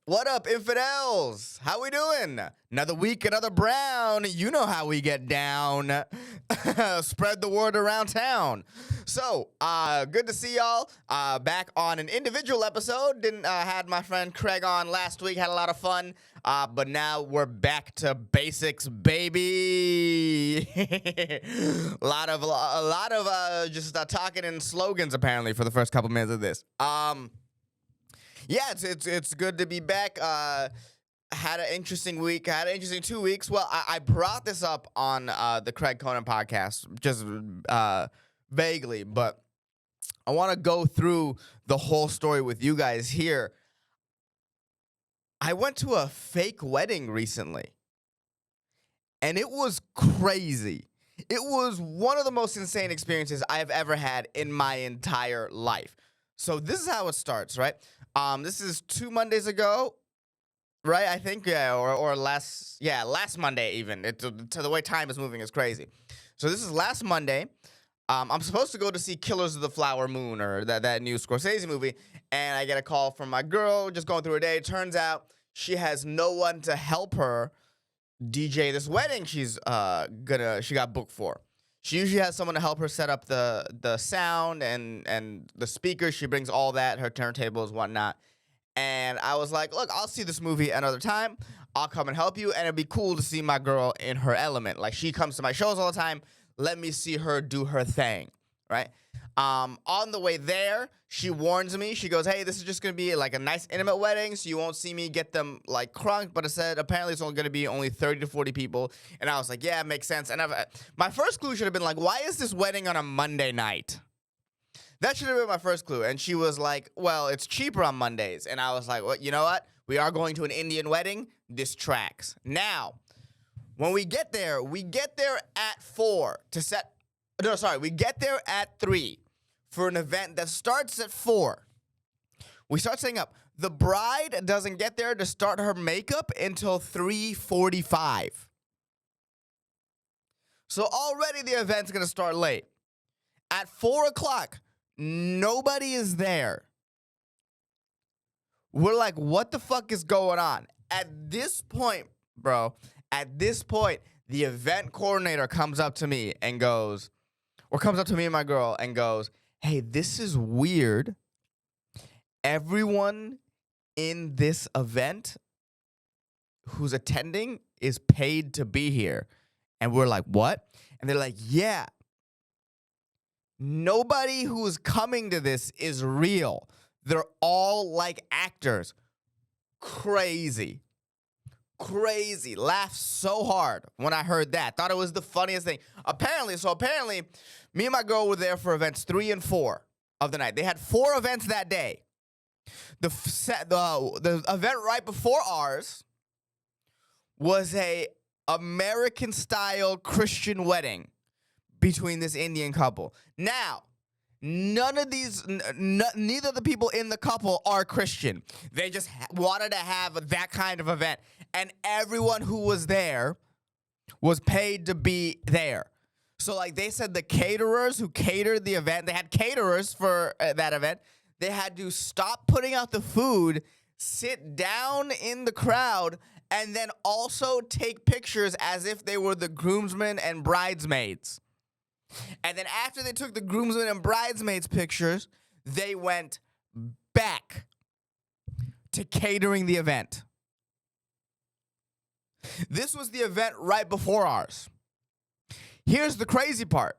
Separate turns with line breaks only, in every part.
What up, infidels? How we doing? Another week, another brown. You know how we get down. Spread the word around town. So, good to see y'all. Back on an individual episode. Didn't had my friend Craig on last week. Had a lot of fun. But now we're back to basics, baby. a lot of just talking in slogans apparently for the first couple minutes of this. Yeah, it's good to be back. Had an interesting week. Had an interesting 2 weeks. Well, I brought this up on the Craig Conan podcast, just vaguely, but I want to go through the whole story with you guys here. I went to a fake wedding recently, and it was crazy. It was one of the most insane experiences I've ever had in my entire life. So this is how it starts, right? This is 2 Mondays ago, right? I think, yeah, or last Monday even. To the way time is moving is crazy. So this is last Monday. I'm supposed to go to see Killers of the Flower Moon, or that new Scorsese movie, and I get a call from my girl, just going through her day. Turns out she has no one to help her DJ this wedding she got booked for. She usually has someone to help her set up the sound and the speakers. She brings all that, her turntables, whatnot. And I was like, look, I'll see this movie another time. I'll come and help you, and it'd be cool to see my girl in her element. Like, she comes to my shows all the time. Let me see her do her thing, right? On the way there, she warns me. She goes, hey, this is just going to be like a nice intimate wedding, so you won't see me get them like crunked. But it said apparently it's only going to be only 30 to 40 people. And I was like, yeah, it makes sense. And my first clue should have been like, why is this wedding on a Monday night? That should have been my first clue. And she was like, well, it's cheaper on Mondays. And I was like, well, you know what? We are going to an Indian wedding. This tracks. Now, when we get there at 4 to set. No, sorry, we get there at 3 for an event that starts at 4. We start setting up. The bride doesn't get there to start her makeup until 3:45. So already the event's going to start late. At 4 o'clock, nobody is there. We're like, what the fuck is going on? At this point, bro, the event coordinator comes up to me and goes, or comes up to me and my girl and goes, hey, this is weird. Everyone in this event who's attending is paid to be here. And we're like, what? And they're like, yeah. Nobody who's coming to this is real. They're all like actors. Crazy. Laughed so hard when I heard that. Thought it was the funniest thing. Apparently, me and my girl were there for events 3 and 4 of the night. They had 4 events that day. The event right before ours was a American-style Christian wedding between this Indian couple. Now, neither of the people in the couple are Christian. They just wanted to have that kind of event. And everyone who was there was paid to be there. So, like, they said the caterers who catered the event, they had caterers for that event. They had to stop putting out the food, sit down in the crowd, and then also take pictures as if they were the groomsmen and bridesmaids. And then after they took the groomsmen and bridesmaids pictures, they went back to catering the event. This was the event right before ours. Here's the crazy part,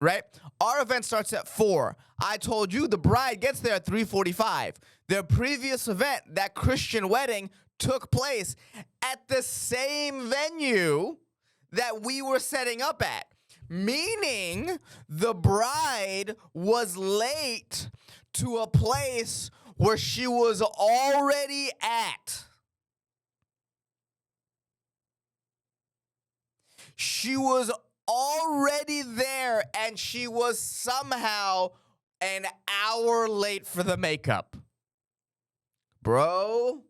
right? Our event starts at 4. I told you the bride gets there at 3:45. Their previous event, that Christian wedding, took place at the same venue that we were setting up at. Meaning the bride was late to a place where she was already at. She was already there, and she was somehow an hour late for the makeup. Bro,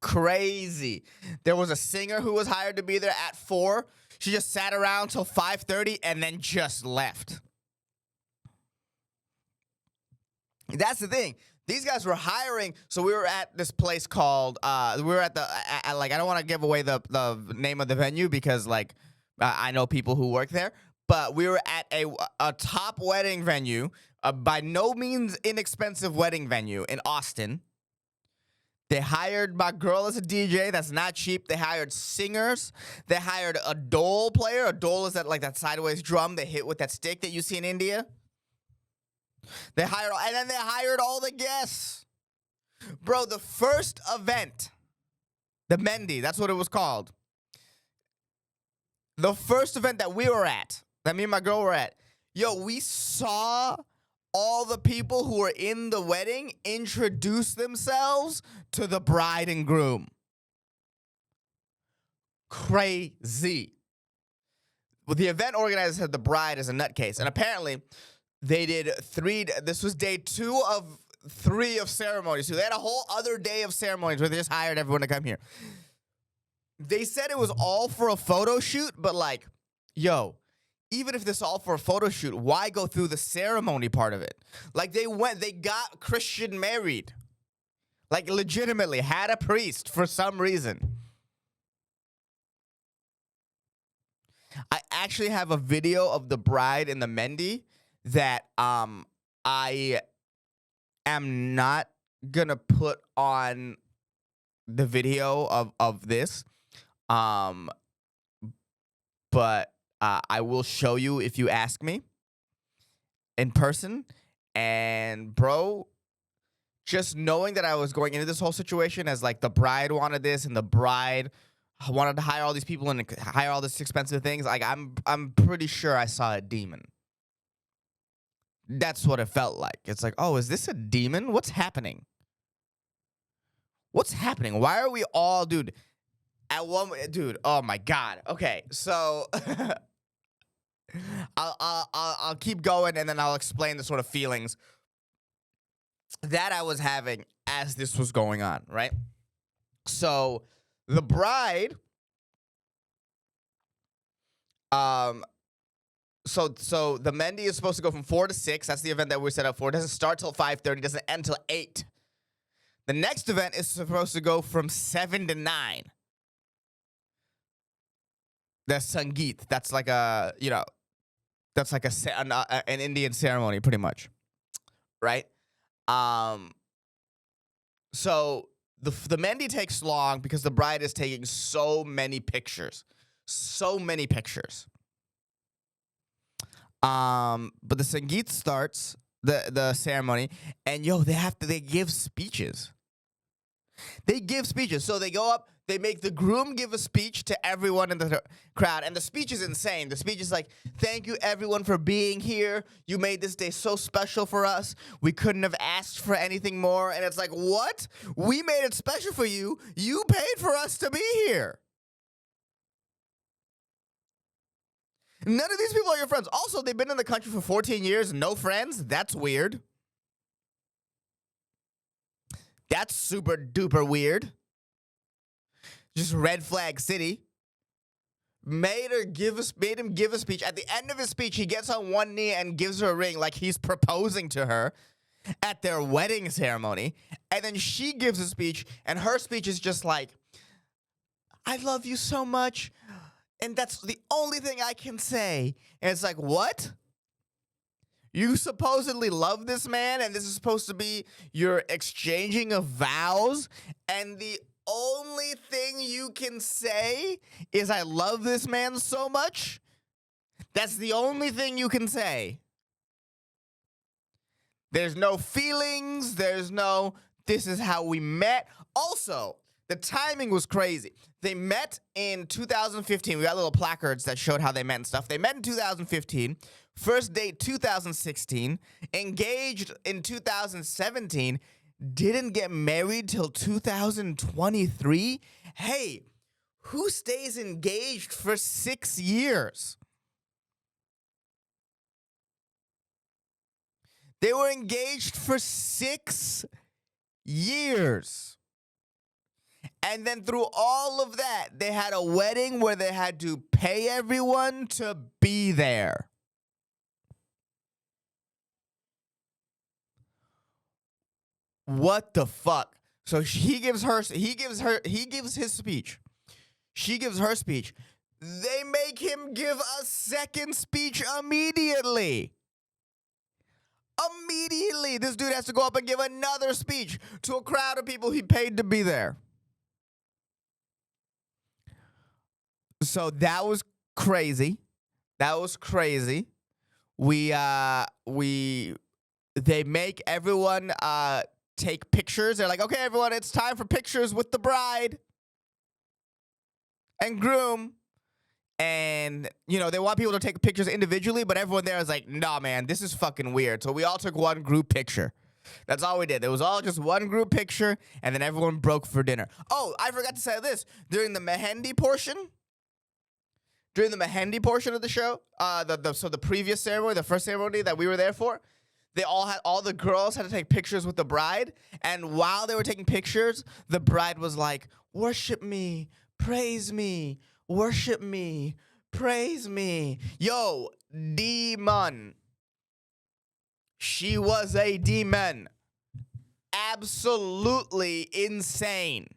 crazy. There was a singer who was hired to be there at 4. She just sat around till 5:30 and then just left. That's the thing. These guys were hiring. So we were at this place called. We were at the like. I don't want to give away the name of the venue because like I know people who work there. But we were at a top wedding venue, by no means inexpensive wedding venue in Austin. They hired my girl as a DJ. That's not cheap. They hired singers. They hired a dole player. A dole is that sideways drum they hit with that stick that you see in India. And then they hired all the guests. Bro, the first event, the Mendy, that's what it was called. The first event that we were at, that me and my girl were at, yo, we saw all the people who were in the wedding introduce themselves to the bride and groom. Crazy. Well, the event organizer said the bride is a nutcase. And apparently, they did this was day 2 of 3 of ceremonies. So they had a whole other day of ceremonies where they just hired everyone to come here. They said it was all for a photo shoot, but like, yo, even if this is all for a photo shoot, why go through the ceremony part of it? Like they got Christian married. Like legitimately had a priest for some reason. I actually have a video of the bride and the Mendy that I am not gonna put on the video of this. But I will show you if you ask me in person. And bro, just knowing that I was going into this whole situation as like the bride wanted this and the bride wanted to hire all these people and hire all these expensive things, like I'm pretty sure I saw a demon. That's what it felt like. It's like, oh, is this a demon? What's happening? What's happening? Why are we all, dude? Dude, oh my God. Okay, so I'll keep going and then I'll explain the sort of feelings that I was having as this was going on, right? So the bride, so the Mendy is supposed to go from 4 to 6. That's the event that we're set up for. It doesn't start till 5:30. Doesn't end till 8. The next event is supposed to go from 7 to 9. The Sangeet. That's like that's like an Indian ceremony, pretty much, right? So the Mendy takes long because the bride is taking so many pictures. But the Sangeet starts the ceremony, and yo, they give speeches. So they go up, they make the groom give a speech to everyone in the crowd, and the speech is insane. The speech is like, thank you everyone for being here. You made this day so special for us. We couldn't have asked for anything more. And it's like, what? We made it special for you. You paid for us to be here. None of these people are your friends. Also, they've been in the country for 14 years, no friends. That's weird. That's super duper weird. Just red flag city. Made him give a speech. At the end of his speech, he gets on one knee and gives her a ring like he's proposing to her at their wedding ceremony. And then she gives a speech, and her speech is just like, I love you so much, and that's the only thing I can say. And it's like, what? You supposedly love this man, and this is supposed to be your exchanging of vows, and the only thing you can say is I love this man so much? That's the only thing you can say. There's no feelings. There's no, this is how we met. Also, the timing was crazy. They met in 2015. We got little placards that showed how they met and stuff. They met in 2015. First date 2016. Engaged in 2017. Didn't get married till 2023. Hey, who stays engaged for 6 years? They were engaged for 6 years. And then through all of that, they had a wedding where they had to pay everyone to be there. What the fuck? So he gives his speech. She gives her speech. They make him give a second speech immediately. Immediately, this dude has to go up and give another speech to a crowd of people he paid to be there. So that was crazy. That was crazy. They make everyone take pictures. They're like, okay, everyone, it's time for pictures with the bride and groom. And, you know, they want people to take pictures individually, but everyone there is like, nah, man, this is fucking weird. So we all took one group picture. That's all we did. It was all just one group picture, and then everyone broke for dinner. Oh, I forgot to say this. During the Mehendi portion of the show, so the previous ceremony, the first ceremony that we were there for, all the girls had to take pictures with the bride, and while they were taking pictures, the bride was like, worship me, praise me, worship me, praise me. Yo, demon. She was a demon. Absolutely insane.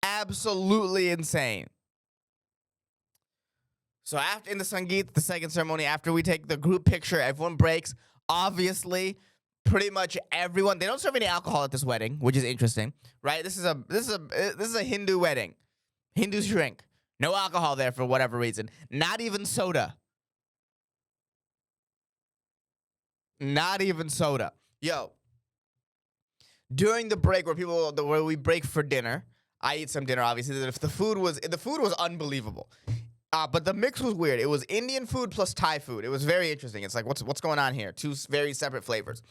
Absolutely insane. So after in the Sangeet, the second ceremony, after we take the group picture, everyone breaks. Obviously, pretty much everyone. They don't serve any alcohol at this wedding, which is interesting, right? This is a Hindu wedding. Hindus drink. No alcohol there for whatever reason. Not even soda. Not even soda. Yo. During the break where we break for dinner, I eat some dinner. Obviously, the food was unbelievable. But the mix was weird. It was Indian food plus Thai food. It was very interesting. It's like, what's going on here? Two very separate flavors.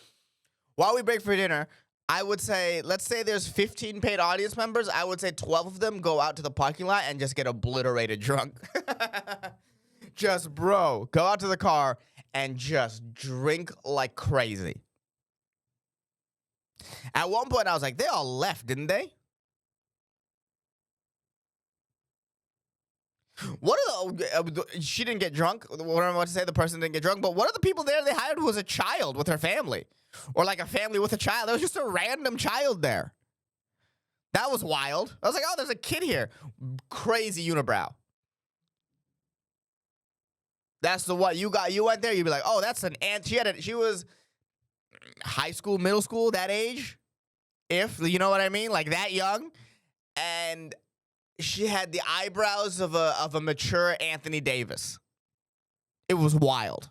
While we break for dinner, I would say, let's say there's 15 paid audience members. I would say 12 of them go out to the parking lot and just get obliterated drunk. Just, bro, go out to the car and just drink like crazy. At one point, I was like, they all left, didn't they? What are she didn't get drunk. What am I about to say? The person didn't get drunk. But what are the people there they hired who was a child with her family? Or like a family with a child. There was just a random child there. That was wild. I was like, oh, there's a kid here. Crazy unibrow. That's the what you got. You went there, you'd be like, oh, that's an aunt. She was high school, middle school, that age. If you know what I mean, like that young. And she had the eyebrows of a mature Anthony Davis. It was wild.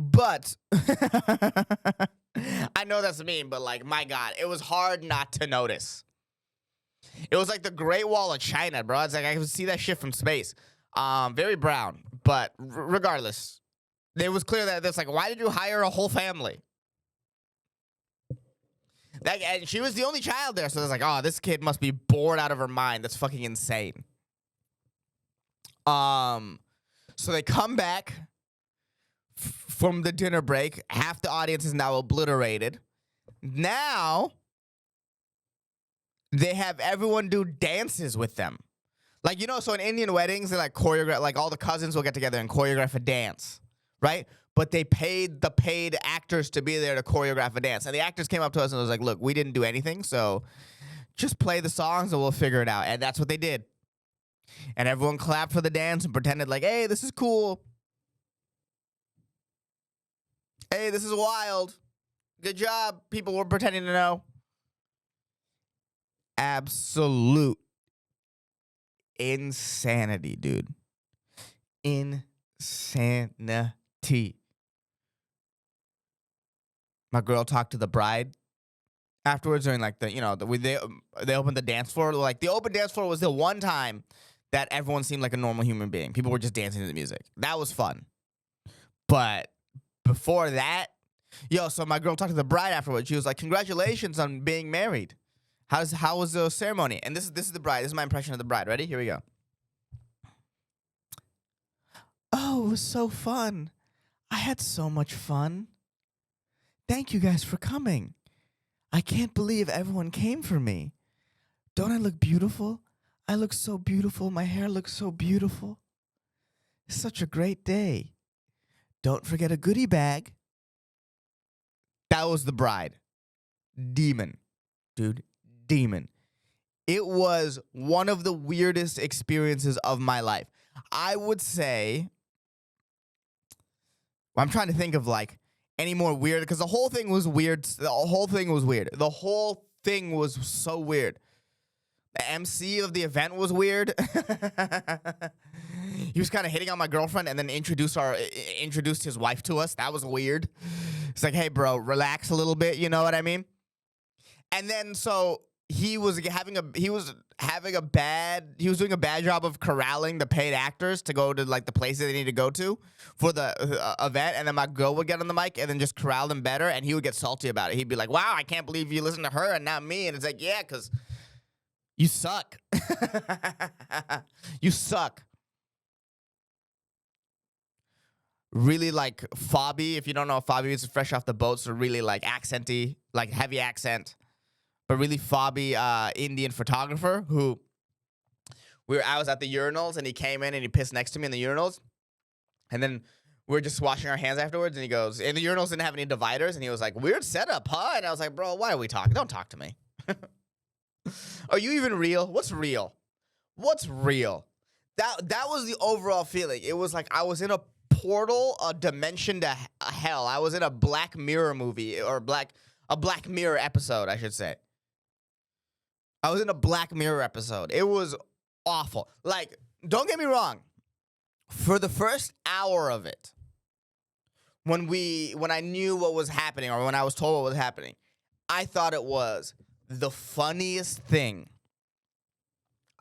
But I know that's mean, but like, my God, it was hard not to notice. It was like the Great Wall of China, bro. It's like I could see that shit from space. Very brown, but regardless, it was clear that it's like, why did you hire a whole family? And she was the only child there, so it's like, oh, this kid must be bored out of her mind. That's fucking insane. So they come back from the dinner break. Half the audience is now obliterated. Now they have everyone do dances with them. Like, you know, so in Indian weddings, they like choreograph, like all the cousins will get together and choreograph a dance, right? But they paid the paid actors to be there to choreograph a dance. And the actors came up to us and was like, look, we didn't do anything, so just play the songs and we'll figure it out. And that's what they did. And everyone clapped for the dance and pretended like, hey, this is cool. Hey, this is wild. Good job. People were pretending to know. Absolute insanity, dude. Insanity. My girl talked to the bride afterwards during like they opened the dance floor. Like the open dance floor was the one time that everyone seemed like a normal human being. People were just dancing to the music. That was fun. But before that, so my girl talked to the bride afterwards. She was like, congratulations on being married. How was the ceremony? And this is the bride. This is my impression of the bride. Ready? Here we go. Oh, it was so fun. I had so much fun. Thank you guys for coming. I can't believe everyone came for me. Don't I look beautiful? I look so beautiful. My hair looks so beautiful. It's such a great day. Don't forget a goodie bag. That was the bride. Demon. Dude, demon. It was one of the weirdest experiences of my life. I would say, I'm trying to think of like any more weird, because the whole thing was weird. The whole thing was weird. The whole thing was so weird. The MC of the event was weird. He was kind of hitting on my girlfriend and then introduced his wife to us. That was weird. It's like, hey, bro, relax a little bit. You know what I mean? And then so he was doing a bad job of corralling the paid actors to go to like the places they need to go to for the event. And then my girl would get on the mic and then just corral them better. And he would get salty about it. He'd be like, wow, I can't believe you listen to her and not me. And it's like, yeah, because you suck. You suck. Really like Fabi. If you don't know, Fabi is fresh off the boat, so really like accenty, like heavy accent. But really Fabi, Indian photographer who I was at the urinals and he came in and he pissed next to me in the urinals. And then we were just washing our hands afterwards and he goes, and the urinals didn't have any dividers. And he was like, weird setup, huh? And I was like, bro, why are we talking? Don't talk to me. Are you even real? What's real? What's real? That was the overall feeling. It was like I was in a portal, a dimension to hell. I was in a Black Mirror movie or a Black Mirror episode, I should say. I was in a Black Mirror episode. It was awful. Like, don't get me wrong. For the first hour of it, when I knew what was happening or when I was told what was happening, I thought it was the funniest thing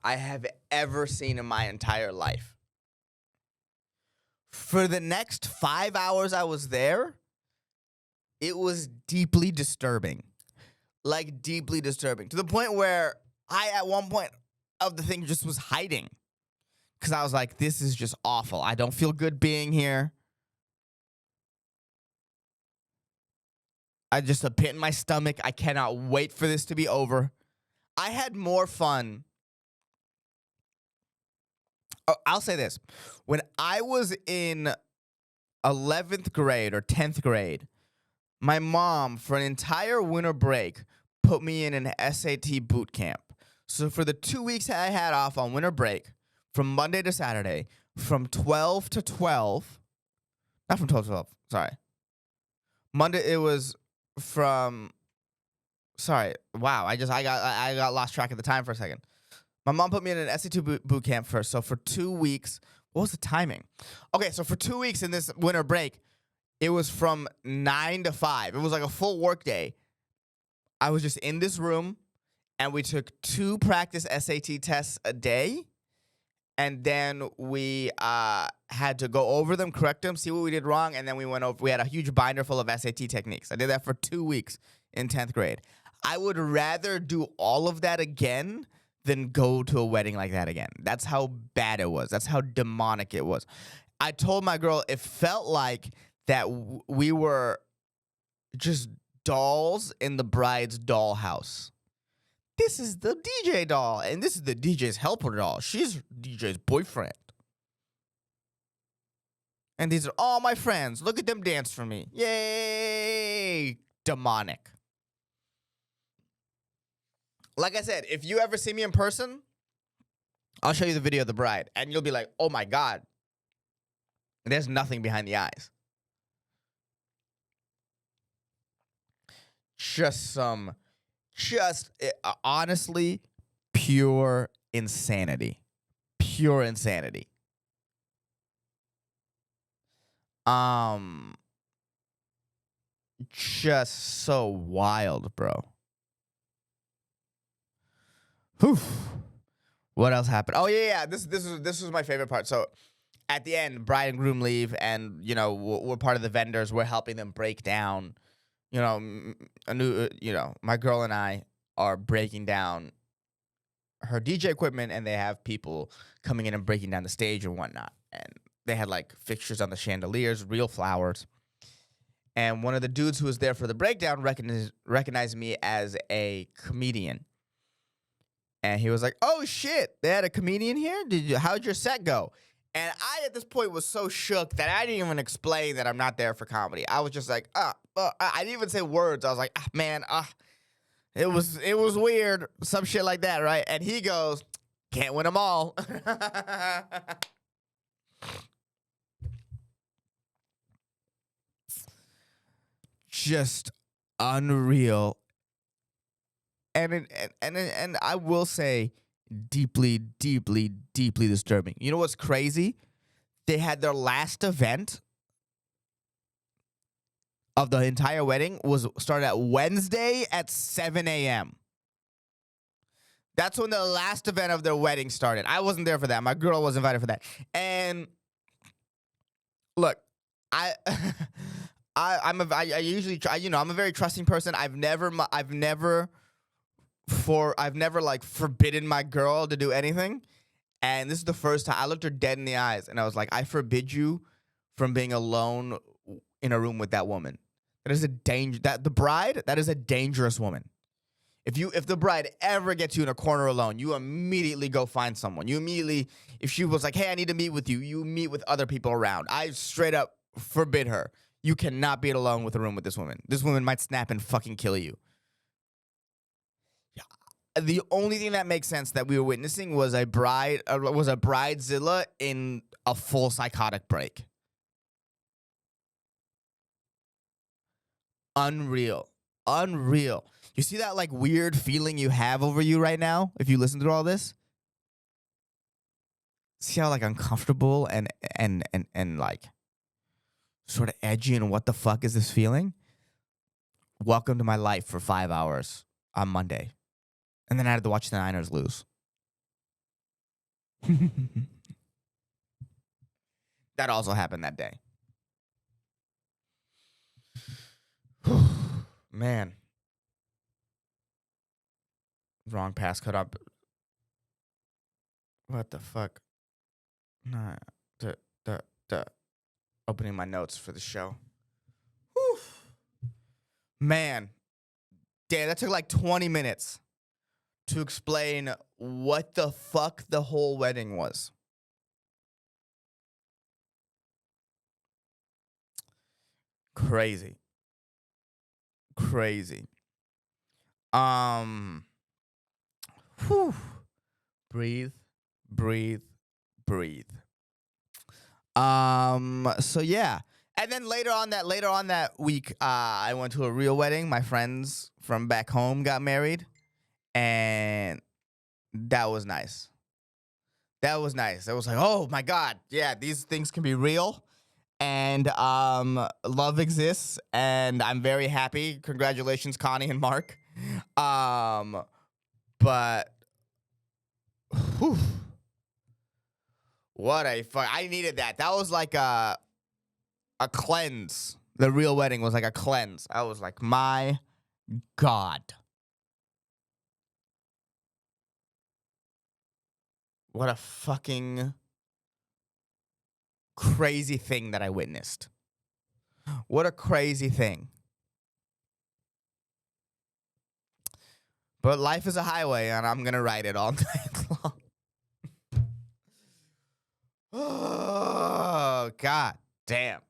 I have ever seen in my entire life. For the next 5 hours I was there, it was deeply disturbing. Like, deeply disturbing. To the point where I, at one point of the thing, just was hiding. Because I was like, this is just awful. I don't feel good being here. I just a pit in my stomach. I cannot wait for this to be over. I had more fun. I'll say this. When I was in 11th grade or 10th grade, my mom, for an entire winter break, put me in an SAT boot camp. So for the 2 weeks I had off on winter break, from Monday to Saturday, from 12 to 12, not from 12 to 12, sorry. Monday, it was from, sorry, wow, I got lost track of the time for a second. My mom put me in an SAT boot camp first. So for 2 weeks, what was the timing? Okay, so for 2 weeks in this winter break, it was from 9 to 5. It was like a full work day. I was just in this room, and we took 2 practice SAT tests a day, and then we had to go over them, correct them, see what we did wrong, and then we had a huge binder full of SAT techniques. I did that for 2 weeks in 10th grade. I would rather do all of that again than go to a wedding like that again. That's how bad it was. That's how demonic it was. I told my girl it felt like that we were just dolls in the bride's dollhouse. This is the DJ doll, and this is the DJ's helper doll. She's DJ's boyfriend. And these are all my friends. Look at them dance for me. Yay! Demonic. Like I said, if you ever see me in person, I'll show you the video of the bride, and you'll be like, oh my God. There's nothing behind the eyes. Honestly, pure insanity. Pure insanity. Just so wild, bro. Whew. What else happened? Oh yeah. This was my favorite part. So at the end, bride and groom leave, and we're part of the vendors. We're helping them break down. My girl and I are breaking down her DJ equipment, and they have people coming in and breaking down the stage and whatnot. And they had like fixtures on the chandeliers, real flowers. And one of the dudes who was there for the breakdown recognized me as a comedian. And he was like, oh shit, they had a comedian here? How'd your set go? And I, at this point, was so shook that I didn't even explain that I'm not there for comedy. I was just like, I didn't even say words. I was like, man, it was weird. Some shit like that, right? And he goes, can't win them all. Just unreal. And I will say, deeply, deeply, deeply disturbing. You know what's crazy? They had their last event of the entire wedding was started at Wednesday at 7 a.m. That's when the last event of their wedding started. I wasn't there for that. My girl was invited for that. And look, I I usually try, I'm a very trusting person. I've never like forbidden my girl to do anything. And this is the first time I looked her dead in the eyes and I was like, I forbid you from being alone in a room with that woman. That is a danger. That is a dangerous woman. If the bride ever gets you in a corner alone, you immediately go find someone. You immediately, if she was like, hey, I need to meet with you, you meet with other people around. I straight up forbid her. You cannot be alone with a room with this woman. This woman might snap and fucking kill you. The only thing that makes sense that we were witnessing was a bridezilla in a full psychotic break. Unreal. You see that like weird feeling you have over you right now if you listen to all this? See how like uncomfortable and like sort of edgy and what the fuck is this feeling? Welcome to my life for 5 hours on Monday. And then I had to watch the Niners lose. That also happened that day. Man. Wrong passcode up. What the fuck? Nah, the opening my notes for the show. Whew. Man. Damn, that took like 20 minutes to explain what the fuck the whole wedding was. Crazy. Whew. Breathe. So yeah. And then later on that week, I went to a real wedding. My friends from back home got married. And that was nice. It was like, oh my God, yeah, these things can be real. And love exists, and I'm very happy. Congratulations, Connie and Mark. But whew, what a fuck! I needed that. That was like a cleanse. The real wedding was like a cleanse. I was like, my God, what a fucking crazy thing that I witnessed. What a crazy thing. But life is a highway, and I'm gonna ride it all night long. Oh, God damn.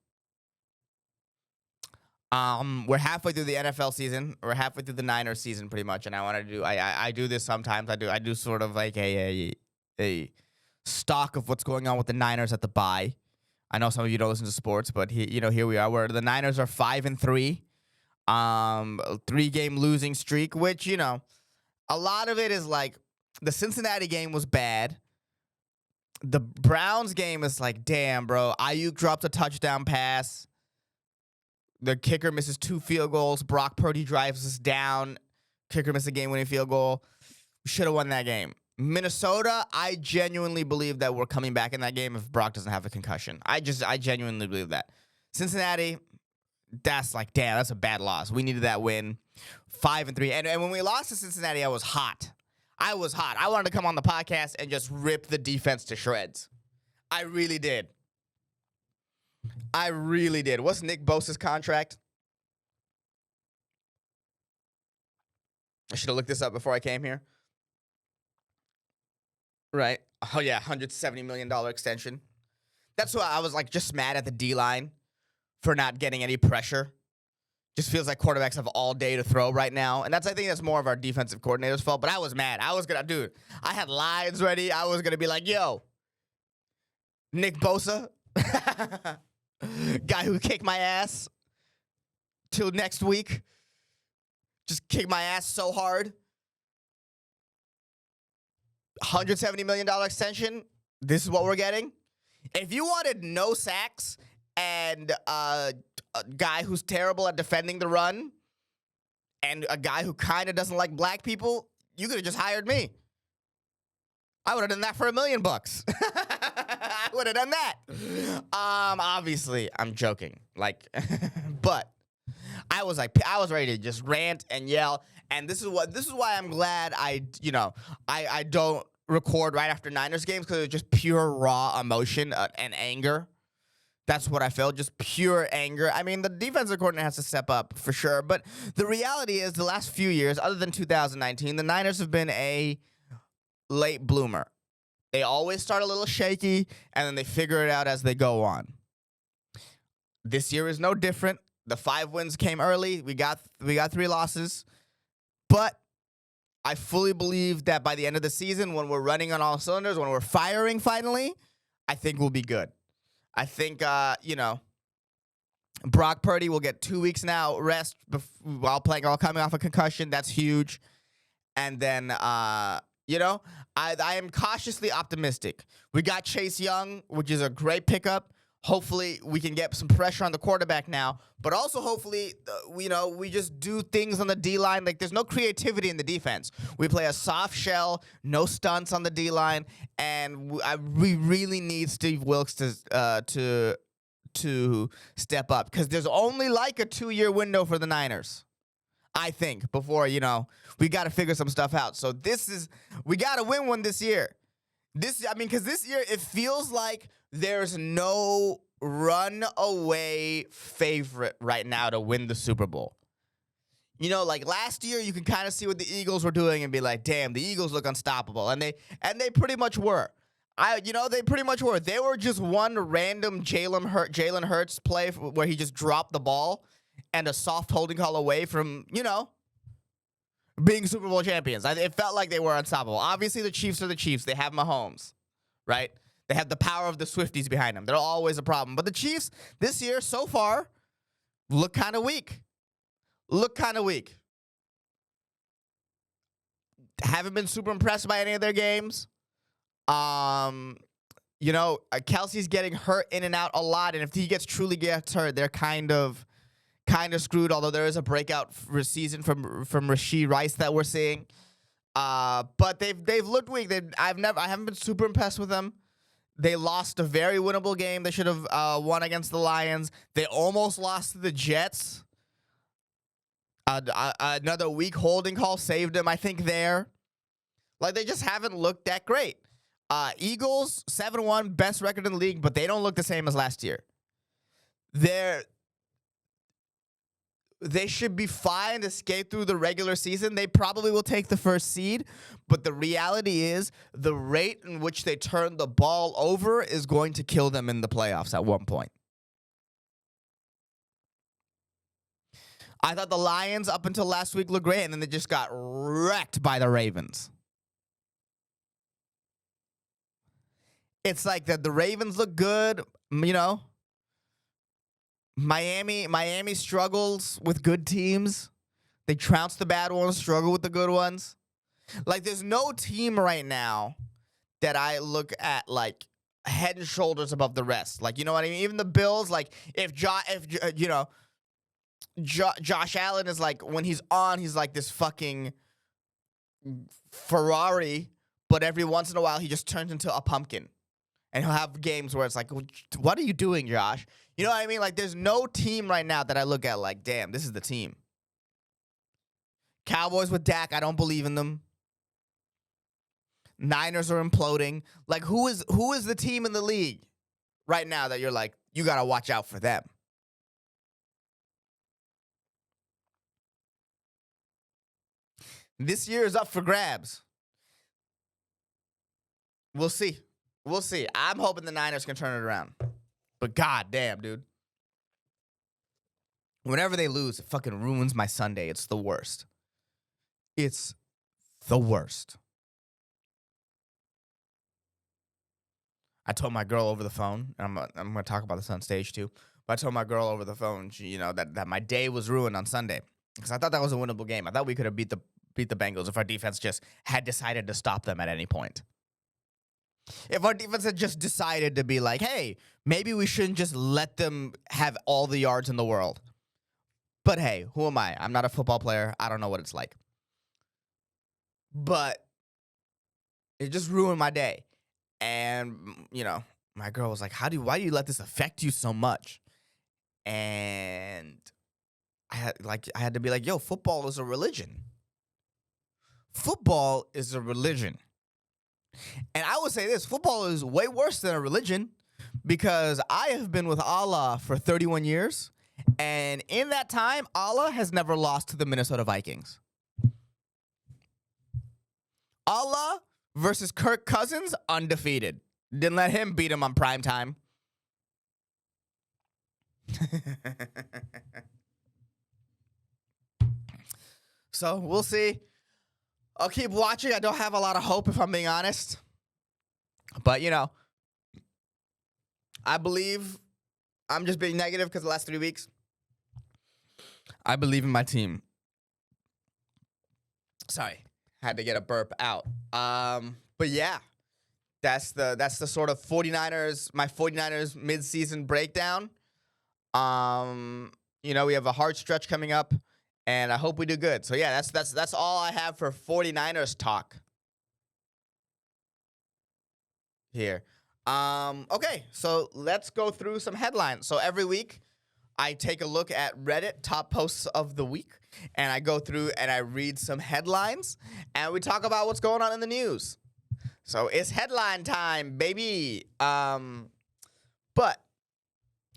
We're halfway through the NFL season. We're halfway through the Niners season, pretty much. And I want to do. I do this sometimes. I do sort of like a stock of what's going on with the Niners at the bye. I know some of you don't listen to sports, but here we are. Where the Niners are 5-3, 3-game losing streak. Which a lot of it is like the Cincinnati game was bad. The Browns game is like, damn, bro. Ayuk dropped a touchdown pass. The kicker misses 2 field goals. Brock Purdy drives us down. Kicker missed a game-winning field goal. We should have won that game. Minnesota, I genuinely believe that we're coming back in that game if Brock doesn't have a concussion. I genuinely believe that. Cincinnati, that's like, damn, that's a bad loss. We needed that win. 5-3. And when we lost to Cincinnati, I was hot. I wanted to come on the podcast and just rip the defense to shreds. I really did. What's Nick Bosa's contract? I should have looked this up before I came here. Right. Oh, yeah, $170 million extension. That's why I was like just mad at the D line for not getting any pressure. Just feels like quarterbacks have all day to throw right now. And I think that's more of our defensive coordinator's fault. But I was mad. Dude, I had lines ready. I was going to be like, yo, Nick Bosa, guy who kicked my ass till next week. Just kick my ass so hard. $170 million extension. This is what we're getting. If you wanted no sacks and a guy who's terrible at defending the run and a guy who kind of doesn't like black people, you could have just hired me. I would have done that for $1 million. I would have done that. Obviously, I'm joking. Like, but I was ready to just rant and yell. And this is why I'm glad I don't record right after Niners games, because it's just pure raw emotion and anger. That's what I felt, just pure anger. I mean, the defensive coordinator has to step up for sure, but the reality is the last few years, other than 2019, the Niners have been a late bloomer. They always start a little shaky, and then they figure it out as they go on. This year is no different. The 5 wins came early. We got 3 losses, but I fully believe that by the end of the season, when we're running on all cylinders, when we're firing finally, I think we'll be good. I think, Brock Purdy will get 2 weeks now rest while coming off a concussion. That's huge. And then, I am cautiously optimistic. We got Chase Young, which is a great pickup. Hopefully, we can get some pressure on the quarterback now. But also, hopefully, we just do things on the D-line. Like, there's no creativity in the defense. We play a soft shell, no stunts on the D-line, and we really need Steve Wilkes to step up, because there's only like a 2-year window for the Niners, I think, before, we got to figure some stuff out. So we got to win one this year. Because this year it feels like there's no runaway favorite right now to win the Super Bowl. Like last year, you can kind of see what the Eagles were doing and be like, damn, the Eagles look unstoppable. And they pretty much were. They pretty much were. They were just one random Jalen Hurts play where he just dropped the ball and a soft holding call away from, being Super Bowl champions. It felt like they were unstoppable. Obviously, the Chiefs are the Chiefs. They have Mahomes, right? They have the power of the Swifties behind them. They're always a problem. But the Chiefs, this year, so far, look kind of weak. Haven't been super impressed by any of their games. Kelsey's getting hurt in and out a lot, and if he truly gets hurt, they're kind of screwed. Although there is a breakout season from Rashee Rice that we're seeing, but they've looked weak. I haven't been super impressed with them. They lost a very winnable game. They should have won against the Lions. They almost lost to the Jets. Another weak holding call saved them, I think, there. Like, they just haven't looked that great. Eagles, 7-1, best record in the league, but they don't look the same as last year. They should be fine to skate through the regular season. They probably will take the first seed, but the reality is the rate in which they turn the ball over is going to kill them in the playoffs at one point. I thought the Lions up until last week looked great, and then they just got wrecked by the Ravens. It's like that the Ravens look good, Miami struggles with good teams. They trounce the bad ones, struggle with the good ones. Like, there's no team right now that I look at like head and shoulders above the rest. Like, you know what I mean? Even the Bills, like if Josh Allen is like, when he's on, he's like this fucking Ferrari, but every once in a while he just turns into a pumpkin. And he'll have games where it's like, what are you doing, Josh? You know what I mean? Like, there's no team right now that I look at like, damn, this is the team. Cowboys with Dak, I don't believe in them. Niners are imploding. Like, who is the team in the league right now that you're like, you got to watch out for them? This year is up for grabs. We'll see. We'll see. I'm hoping the Niners can turn it around. But god damn, dude. Whenever they lose, it fucking ruins my Sunday. It's the worst. It's the worst. I told my girl over the phone, and I'm gonna talk about this on stage too. But I told my girl over the phone, that my day was ruined on Sunday because I thought that was a winnable game. I thought we could have beat the Bengals if our defense just had decided to stop them at any point. If our defense had just decided to be like, hey, maybe we shouldn't just let them have all the yards in the world. But hey, who am I? I'm not a football player. I don't know what it's like. But it just ruined my day. And, my girl was like, why do you let this affect you so much? And I had to be like, yo, football is a religion. Football is a religion. And I would say this, football is way worse than a religion because I have been with Allah for 31 years. And in that time, Allah has never lost to the Minnesota Vikings. Allah versus Kirk Cousins, undefeated. Didn't let him beat him on prime time. So we'll see. I'll keep watching. I don't have a lot of hope if I'm being honest. But, I believe I'm just being negative because the last 3 weeks. I believe in my team. Sorry. Had to get a burp out. But yeah, that's the sort of 49ers, my 49ers midseason breakdown. We have a hard stretch coming up, and I hope we do good. So yeah, that's all I have for 49ers talk here. Okay, so let's go through some headlines. So every week, I take a look at Reddit top posts of the week, and I go through and I read some headlines, and we talk about what's going on in the news. So it's headline time, baby. This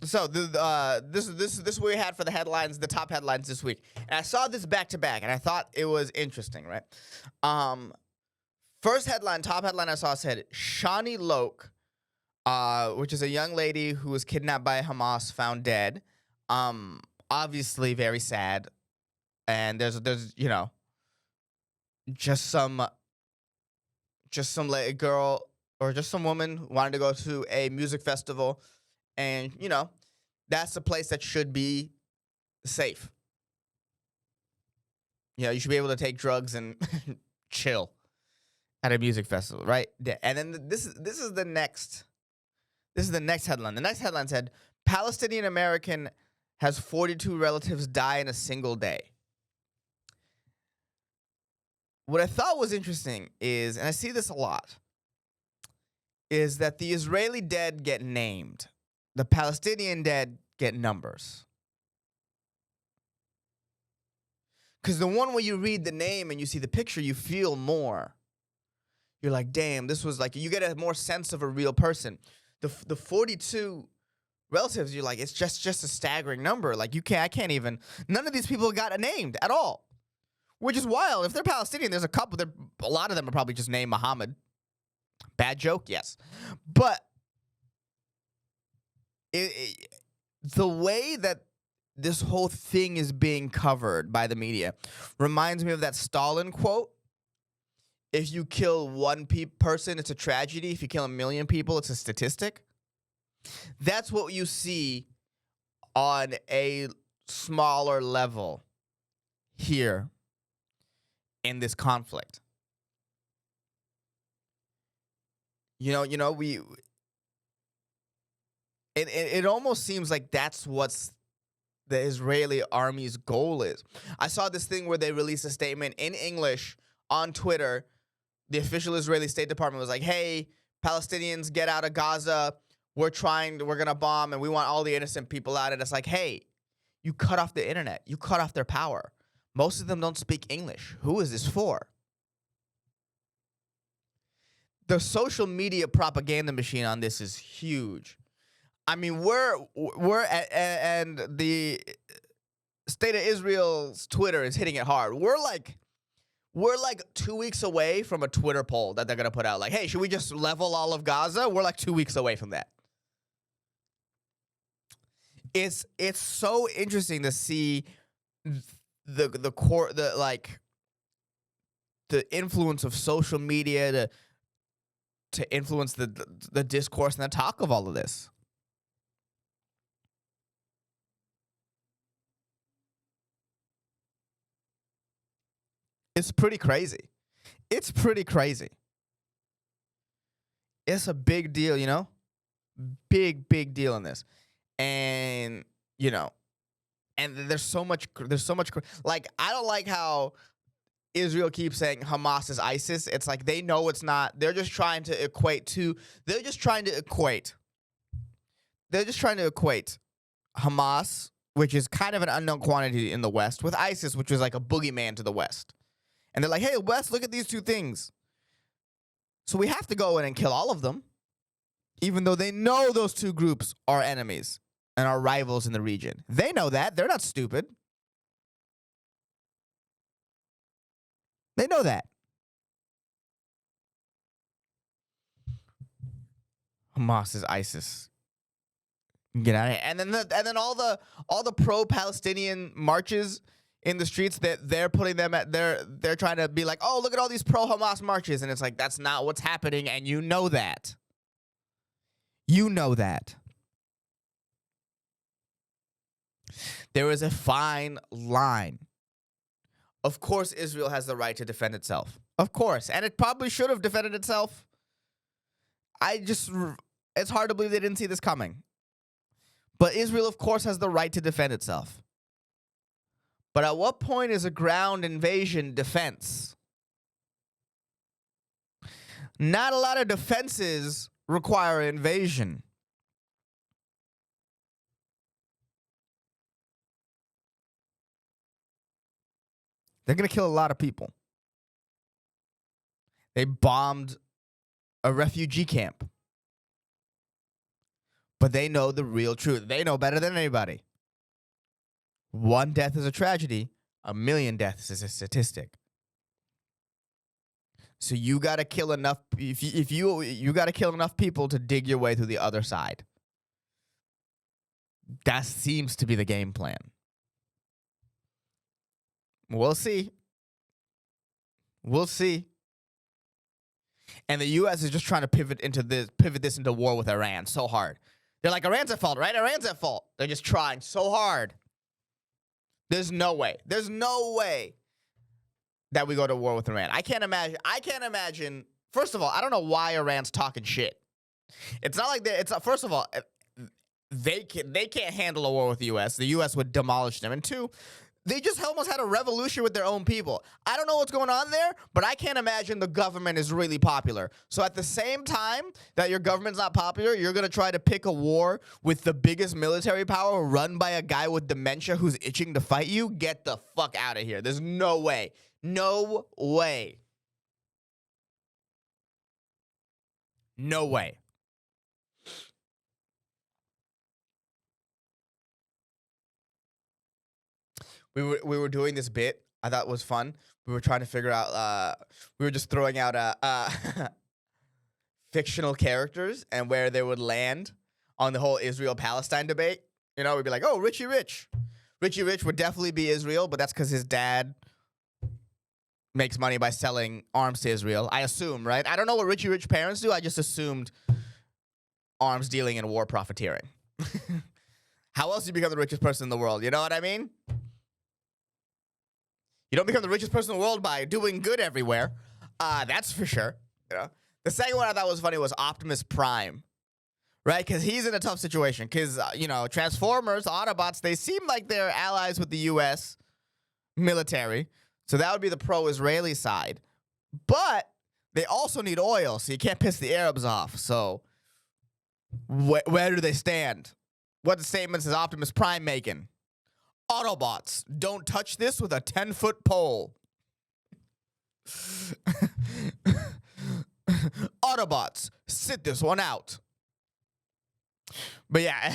is what we had for the headlines, the top headlines this week, and I saw this back to back, and I thought it was interesting, right? First headline, top headline I saw said Shani Loke, which is a young lady who was kidnapped by Hamas, found dead. Obviously very sad. And there's just some girl or just some woman who wanted to go to a music festival, and that's a place that should be safe. You should be able to take drugs and chill at a music festival, right? And then this is the next headline. The next headline said Palestinian American has 42 relatives die in a single day. What I thought was interesting is, and I see this a lot, is that the Israeli dead get named. The Palestinian dead get numbers. Because the one where you read the name and you see the picture, you feel more. You're like, damn, this was like, you get a more sense of a real person. The 42 relatives, you're like, it's just a staggering number. Like, I can't even, none of these people got named at all. Which is wild. If they're Palestinian, there's a lot of them are probably just named Muhammad. Bad joke, yes. But the way that this whole thing is being covered by the media reminds me of that Stalin quote. If you kill one person, it's a tragedy. If you kill 1 million people, it's a statistic. That's what you see on a smaller level here in this conflict. It almost seems like that's what's the Israeli army's goal is. I saw this thing where they released a statement in English on Twitter. The official Israeli State Department was like, hey, Palestinians, get out of Gaza. We're going to bomb, and we want all the innocent people out. And it's like, hey, you cut off the internet. You cut off their power. Most of them don't speak English. Who is this for? The social media propaganda machine on this is huge. I mean, and the state of Israel's Twitter is hitting it hard. We're We're like 2 weeks away from a Twitter poll that they're going to put out. Like, hey, should we just level all of Gaza? We're like 2 weeks away from that. It's so interesting to see the core, the influence of social media to influence the discourse and the talk of all of this. It's pretty crazy. It's pretty crazy. It's a big deal, you know? Big deal in this. And, you know, and there's so much, like, I don't like how Israel keeps saying Hamas is ISIS. It's like they know it's not. They're just trying to equate Hamas, which is kind of an unknown quantity in the West, with ISIS, which is like a boogeyman to the West. And they're like, hey, West, look at these two things. So we have to go in and kill all of them, even though they know those two groups are enemies and are rivals in the region. They know that. They're not stupid. They know that. Hamas is ISIS. Get out of here. And then all the pro-Palestinian marches in the streets that they're putting them at, they're trying to be like, oh, look at all these pro-Hamas marches, and it's like that's not what's happening, and you know that. You know that. There is a fine line. Of course, Israel has the right to defend itself. Of course, and it probably should have defended itself. It's hard to believe they didn't see this coming. But Israel, of course, has the right to defend itself. But at what point is a ground invasion defense? Not a lot of defenses require invasion. They're going to kill a lot of people. They bombed a refugee camp. But they know the real truth. They know better than anybody. One death is a tragedy. 1,000,000 deaths is a statistic. So you got to kill enough. If you got to kill enough people to dig your way through the other side. That seems to be the game plan. We'll see. We'll see. And the U.S. is just trying to pivot this into war with Iran so hard. They're like, Iran's at fault, right? Iran's at fault. They're just trying so hard. There's no way. There's no way that we go to war with Iran. I can't imagine. First of all, I don't know why Iran's talking shit. It's not like first of all, they can't handle a war with the U.S. The U.S. would demolish them. And two, they just almost had a revolution with their own people. I don't know what's going on there, but I can't imagine the government is really popular. So at the same time that your government's not popular, you're going to try to pick a war with the biggest military power run by a guy with dementia who's itching to fight you? Get the fuck out of here. There's no way. No way. No way. We were doing this bit I thought was fun. We were trying to figure out. We were just throwing out fictional characters and where they would land on the whole Israel-Palestine debate. You know, we'd be like, "Oh, Richie Rich. Richie Rich would definitely be Israel, but that's because his dad makes money by selling arms to Israel." I assume, right? I don't know what Richie Rich parents do. I just assumed arms dealing and war profiteering. How else do you become the richest person in the world? You know what I mean? You don't become the richest person in the world by doing good everywhere. That's for sure. You know, the second one I thought was funny was Optimus Prime, right? Because he's in a tough situation. Because you know, Transformers, Autobots, they seem like they're allies with the U.S. military, so that would be the pro-Israeli side. But they also need oil, so you can't piss the Arabs off. So where do they stand? What statements is Optimus Prime making? Autobots, don't touch this with a 10-foot pole. Autobots, sit this one out. But yeah,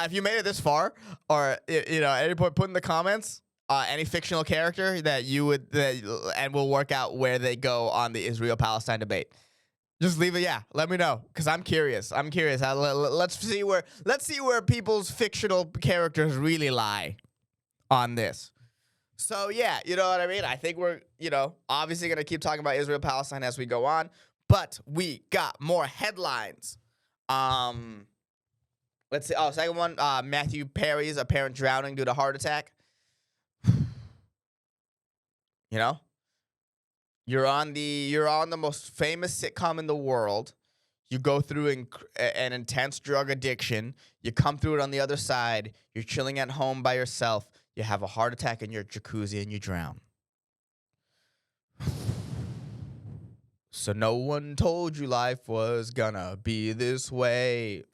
if you made it this far, or you know, at any point, put in the comments any fictional character that you would, and we'll work out where they go on the Israel-Palestine debate. Just leave it, yeah. Let me know, because I'm curious. Let's see where people's fictional characters really lie on this. So yeah, you know what I mean? I think we're, obviously gonna keep talking about Israel-Palestine as we go on, but we got more headlines. Let's see. Oh, second one, Matthew Perry's apparent drowning due to heart attack. You know? You're on the most famous sitcom in the world. You go through an intense drug addiction. You come through it on the other side. You're chilling at home by yourself. You have a heart attack in your jacuzzi and you drown. So no one told you life was gonna be this way.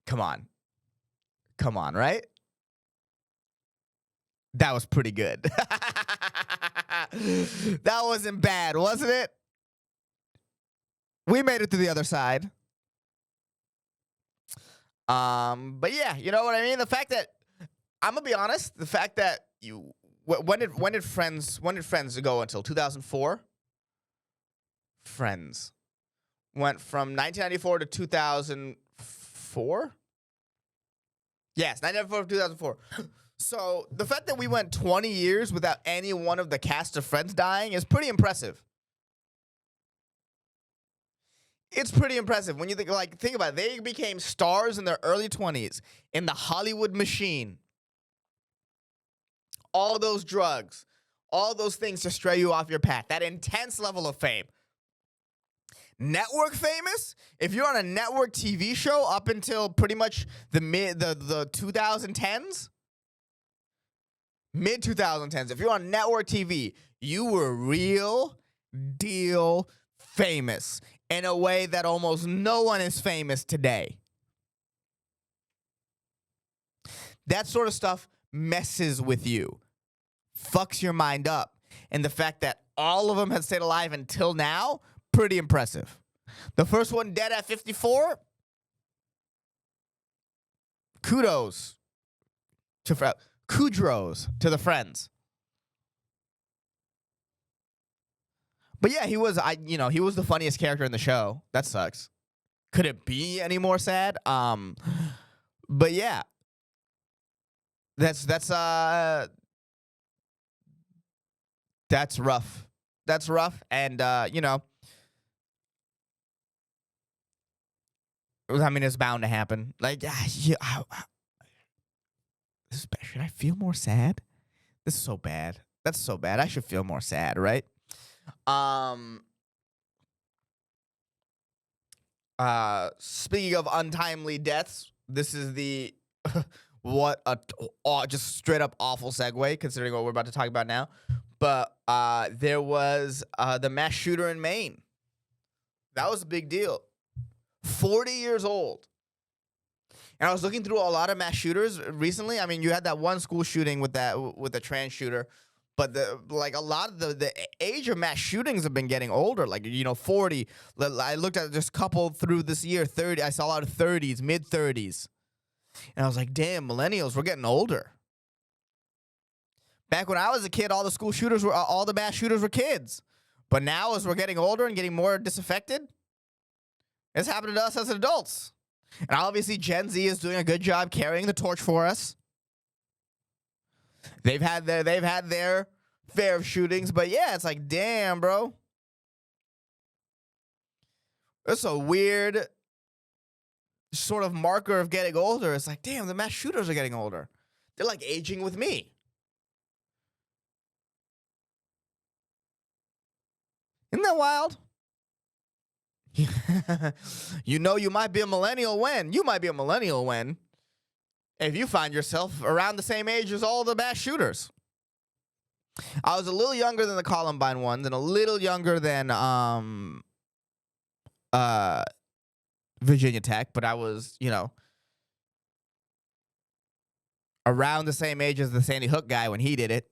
Come on. Come on, right? That was pretty good. That wasn't bad, wasn't it? We made it to the other side. But yeah, you know what I mean? The fact that, I'm gonna be honest, the fact that when did Friends go until 2004? Friends went from 1994 to 2004? Yes, 1994 to 2004. So the fact that we went 20 years without any one of the cast of Friends dying is pretty impressive. It's pretty impressive when you think about it. They became stars in their early 20s in the Hollywood machine. All those drugs, all those things to stray you off your path. That intense level of fame. Network famous? If you're on a network TV show up until pretty much the 2010s, mid 2010s, if you're on network TV, you were real deal famous in a way that almost no one is famous today. That sort of stuff messes with you, fucks your mind up. And the fact that all of them have stayed alive until now, pretty impressive. The first one dead at 54. Kudos to the Friends. But yeah, he was the funniest character in the show. That sucks. Could it be any more sad? But yeah. That's rough. That's rough, and I mean, it's bound to happen. Like, should I feel more sad? This is so bad. That's so bad. I should feel more sad, right? Speaking of untimely deaths, this is the just straight up awful segue considering what we're about to talk about now. But there was the mass shooter in Maine. That was a big deal. 40 years old. And I was looking through a lot of mass shooters recently. I mean, you had that one school shooting with the trans shooter, but a lot of the age of mass shootings have been getting older. 40. I looked at just a couple through this year, 30. I saw a lot of 30s, mid 30s, and I was like, damn, millennials, we're getting older. Back when I was a kid, all the mass shooters were kids, but now as we're getting older and getting more disaffected, it's happening to us as adults. And obviously Gen Z is doing a good job carrying the torch for us. They've had their fair of shootings, but yeah, it's like, damn, bro. It's a weird sort of marker of getting older. It's like, damn, the mass shooters are getting older. They're like aging with me. Isn't that wild? You might be a millennial when if you find yourself around the same age as all the mass shooters. I was a little younger than the Columbine ones and a little younger than Virginia Tech, but I was, around the same age as the Sandy Hook guy when he did it.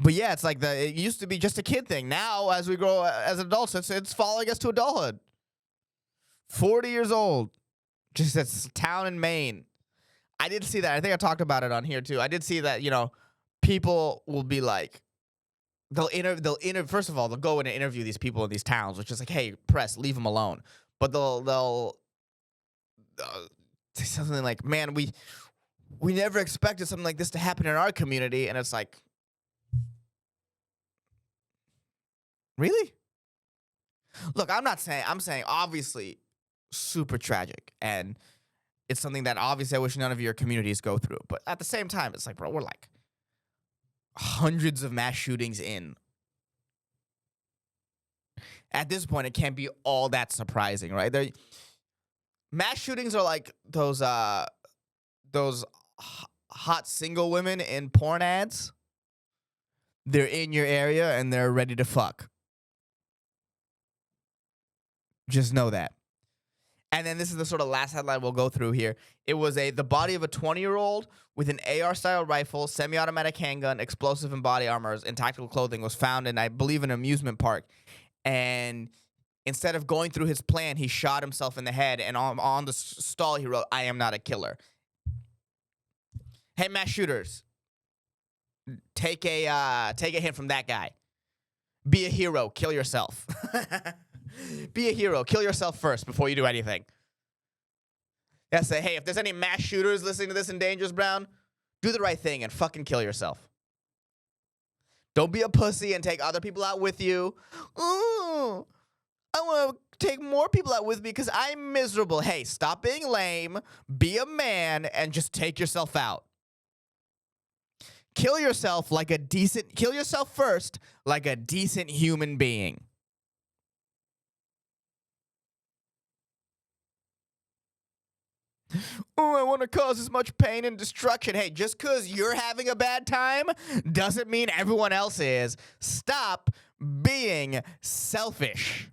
But yeah, it's like it used to be just a kid thing. Now, as we grow as adults, it's following us to adulthood. 40 years old, just this town in Maine. I did see that. I think I talked about it on here too. I did see that, people will be like, first of all, they'll go in and interview these people in these towns, which is like, hey, press, leave them alone. But they'll say something like, man, we never expected something like this to happen in our community. And it's like, really? Look, I'm saying obviously super tragic. And it's something that obviously I wish none of your communities go through. But at the same time, it's like, bro, we're like hundreds of mass shootings in. At this point, it can't be all that surprising, right? Mass shootings are like those hot single women in porn ads. They're in your area and they're ready to fuck. Just know that. And then this is the sort of last headline we'll go through here. It was the body of a 20-year-old with an AR-style rifle, semi-automatic handgun, explosive and body armors, and tactical clothing was found in, I believe, an amusement park. And instead of going through his plan, he shot himself in the head. And on the stall, he wrote, "I am not a killer." Hey, mass shooters, take a hint from that guy. Be a hero. Kill yourself. Be a hero. Kill yourself first before you do anything. Yeah, say, hey, if there's any mass shooters listening to this in Dangerous Brown, do the right thing and fucking kill yourself. Don't be a pussy and take other people out with you. Ooh, I want to take more people out with me because I'm miserable. Hey, stop being lame. Be a man and just take yourself out. Kill yourself first like a decent human being. Oh, I want to cause as much pain and destruction. Hey, just because you're having a bad time doesn't mean everyone else is. Stop being selfish.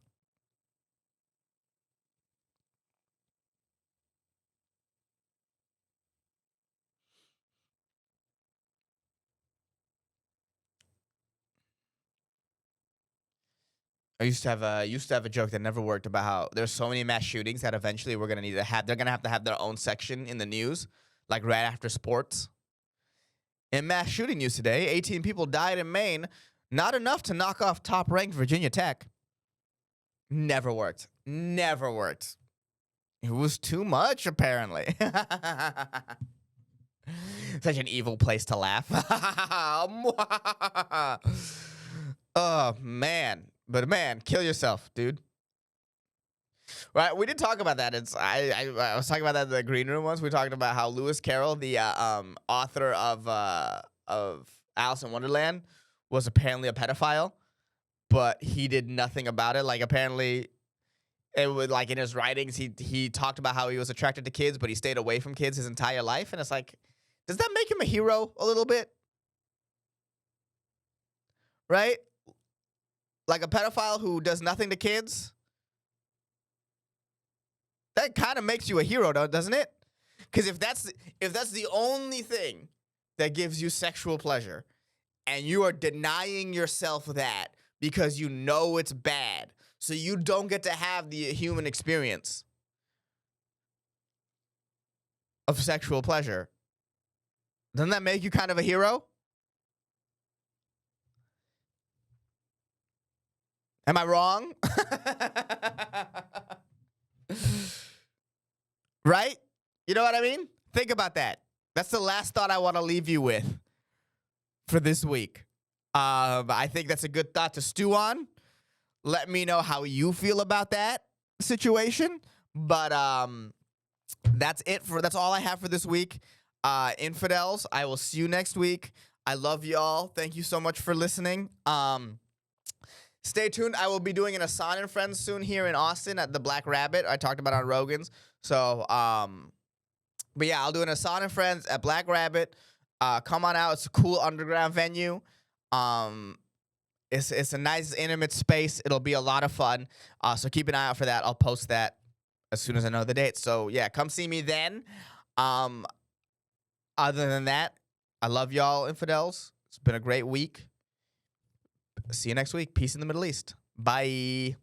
I used to have a joke that never worked about how there's so many mass shootings that eventually they're gonna have to have their own section in the news, like right after sports. In mass shooting news today, 18 people died in Maine. Not enough to knock off top-ranked Virginia Tech. Never worked. Never worked. It was too much, apparently. Such an evil place to laugh. Oh, man. But man, kill yourself, dude. Right, we did talk about that. I was talking about that in the green room once. We talked about how Lewis Carroll, the author of Alice in Wonderland, was apparently a pedophile, but he did nothing about it. Like apparently, it would like in his writings, he talked about how he was attracted to kids, but he stayed away from kids his entire life. And it's like, does that make him a hero a little bit? Right? Like a pedophile who does nothing to kids? That kind of makes you a hero, doesn't it? Because if that's the only thing that gives you sexual pleasure, and you are denying yourself that because you know it's bad, so you don't get to have the human experience of sexual pleasure, doesn't that make you kind of a hero? Am I wrong? Right? You know what I mean? Think about that. That's the last thought I want to leave you with for this week. I think that's a good thought to stew on. Let me know how you feel about that situation. But that's all I have for this week. Infidels, I will see you next week. I love y'all. Thank you so much for listening. Stay tuned. I will be doing an Asan and Friends soon here in Austin at the Black Rabbit. I talked about it on Rogan's. So, but yeah, I'll do an Asan and Friends at Black Rabbit. Come on out. It's a cool underground venue. It's a nice, intimate space. It'll be a lot of fun. So keep an eye out for that. I'll post that as soon as I know the date. So yeah, come see me then. Other than that, I love y'all, infidels. It's been a great week. see you next week. Peace in the Middle East. Bye.